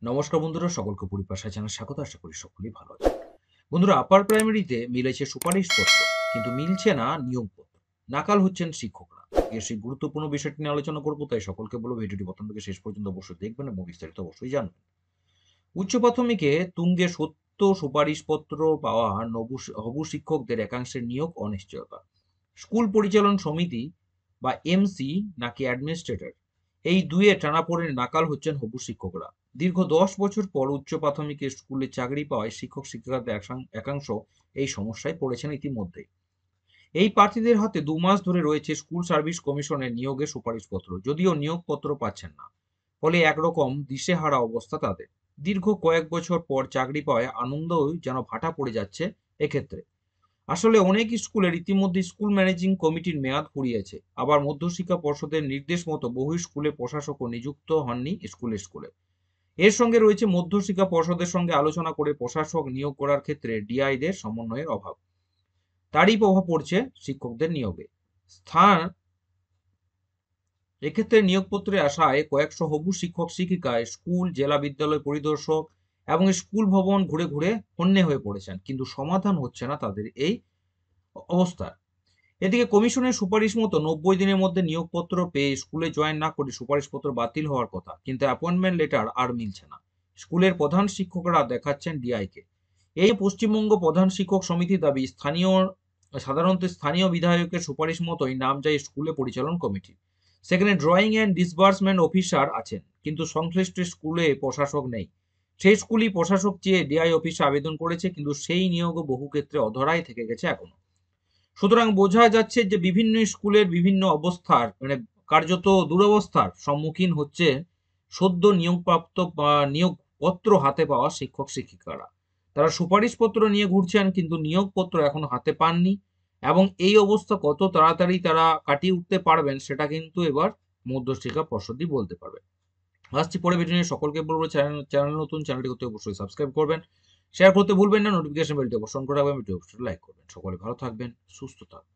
নমস্কার বন্ধুরা, সকলকে পরিভাষা জানার স্বাগত। আশা করি সকলেই ভালো আছে। বন্ধুরা, আপার প্রাইমারিতে মিলেছে সুপারিশপত্র, কিন্তু মিলছে না নিয়োগপত্র। নাকাল হচ্ছেন শিক্ষকরা। আজকে সেই গুরুত্বপূর্ণ বিষয়টি নিয়ে আলোচনা করবো, তাই সকলকে বলবো ভিডিওটি প্রথম থেকে শেষ পর্যন্ত অবশ্যই দেখবেন এবং বিস্তারিত অবশ্যই জানবেন। উচ্চ প্রাথমিকে তুঙ্গে সত্য সুপারিশপত্র পাওয়া হবু শিক্ষকদের একাংশের নিয়োগ অনিশ্চয়তা। স্কুল পরিচালন সমিতি বা এমসি নাকি অ্যাডমিনিস্ট্রেটর, এই দুয়ে টানাপোড়েনে নাকাল হচ্ছেন হবু শিক্ষকরা। দীর্ঘ 10 বছর পর উচ্চ প্রাথমিকে স্কুলে চাকরি পাওয়ায় শিক্ষক শিক্ষিকাদের একাংশ এই সমস্যায় পড়েছেন ইতিমধ্যেই। এই প্রার্থীদের হাতে 2 মাস ধরে রয়েছে স্কুল সার্ভিস কমিশনের নিয়োগের সুপারিশপত্র, যদিও নিয়োগপত্র পাচ্ছেন না। ফলে একরকম দিশেহারা অবস্থা তাদের। দীর্ঘ কয়েক বছর পর চাকরি পাওয়ায় আনন্দও যেন ভাটা পড়ে যাচ্ছে এক্ষেত্রে। আসলে অনেক স্কুলের ইতিমধ্যে স্কুল ম্যানেজিং কমিটির মেয়াদ ফুরিয়েছে। আবার মধ্যশিক্ষা পর্ষদের নির্দেশ মতো বহু স্কুলে প্রশাসকও নিযুক্ত হননি স্কুলে। এর সঙ্গে রয়েছে মধ্যশিক্ষা পর্ষদের সঙ্গে আলোচনা করে প্রশাসক নিয়োগ করার ক্ষেত্রে ডিআইদের সমন্বয়ের অভাব। তারই প্রভাব পড়ছে শিক্ষকদের নিয়োগে। স্থান এক্ষেত্রে নিয়োগপত্রে আসায় কয়েকশো হবু শিক্ষক শিক্ষিকায় স্কুল, জেলা বিদ্যালয় পরিদর্শক এবং স্কুল ভবন ঘুরে ঘুরে হন্যে হয়ে পড়েছেন, কিন্তু সমাধান হচ্ছে না তাদের এই অবস্থা। এদিকে কমিশনের সুপারিশ মতো 90 দিনের মধ্যে নিয়োগপত্র পেয়ে স্কুলে জয়েন না করে সুপারিশপত্র বাতিল হওয়ার কথা, কিন্তু অ্যাপয়েন্টমেন্ট লেটার আর মিলছে না। স্কুলের প্রধান শিক্ষকরা দেখাচ্ছেন ডিআইকে। এই পশ্চিমবঙ্গ প্রধান শিক্ষক সমিতির দাবি, সাধারণত স্থানীয় বিধায়কের সুপারিশ মতোই নাম যায় স্কুলে পরিচালন কমিটি। সেখানে ড্রয়িং অ্যান্ড ডিসবার্সমেন্ট অফিসার আছেন, কিন্তু সংশ্লিষ্ট স্কুলে প্রশাসক নেই। সেই স্কুলই প্রশাসক চেয়ে ডিআই অফিসে আবেদন করেছে, কিন্তু সেই নিয়োগও বহু ক্ষেত্রে অধরাই থেকে গেছে এখনো। সুতরাং বোঝা যাচ্ছে যে বিভিন্ন স্কুলের বিভিন্ন অবস্থার কার্যত দুরবস্থার সম্মুখীন হচ্ছে সদ্য নিয়োগপ্রাপ্ত বা নিয়োগপত্র হাতে পাওয়া শিক্ষক শিক্ষিকারা। তারা সুপারিশপত্র নিয়ে ঘুরছেন, কিন্তু নিয়োগপত্র এখনো হাতে পাননি। এবং এই অবস্থা কত তাড়াতাড়ি তারা কাটিয়ে উঠতে পারবেন সেটা কিন্তু এবার মধ্যশিক্ষা পর্ষদই বলতে পারবে। আসছি পরে ভিডিও নিয়ে। সকলকে বলবো চ্যানেল নতুন, চ্যানেলটি করতে অবশ্যই সাবস্ক্রাইব করবেন, শেয়ার করতে ভুলবেন না, নোটিফিকেশন বেলটি অবশ্যই অন করে রাখবেন, ভিডিও অবশ্যই লাইক করবেন। সকলে ভালো থাকবেন, সুস্থ থাকবেন।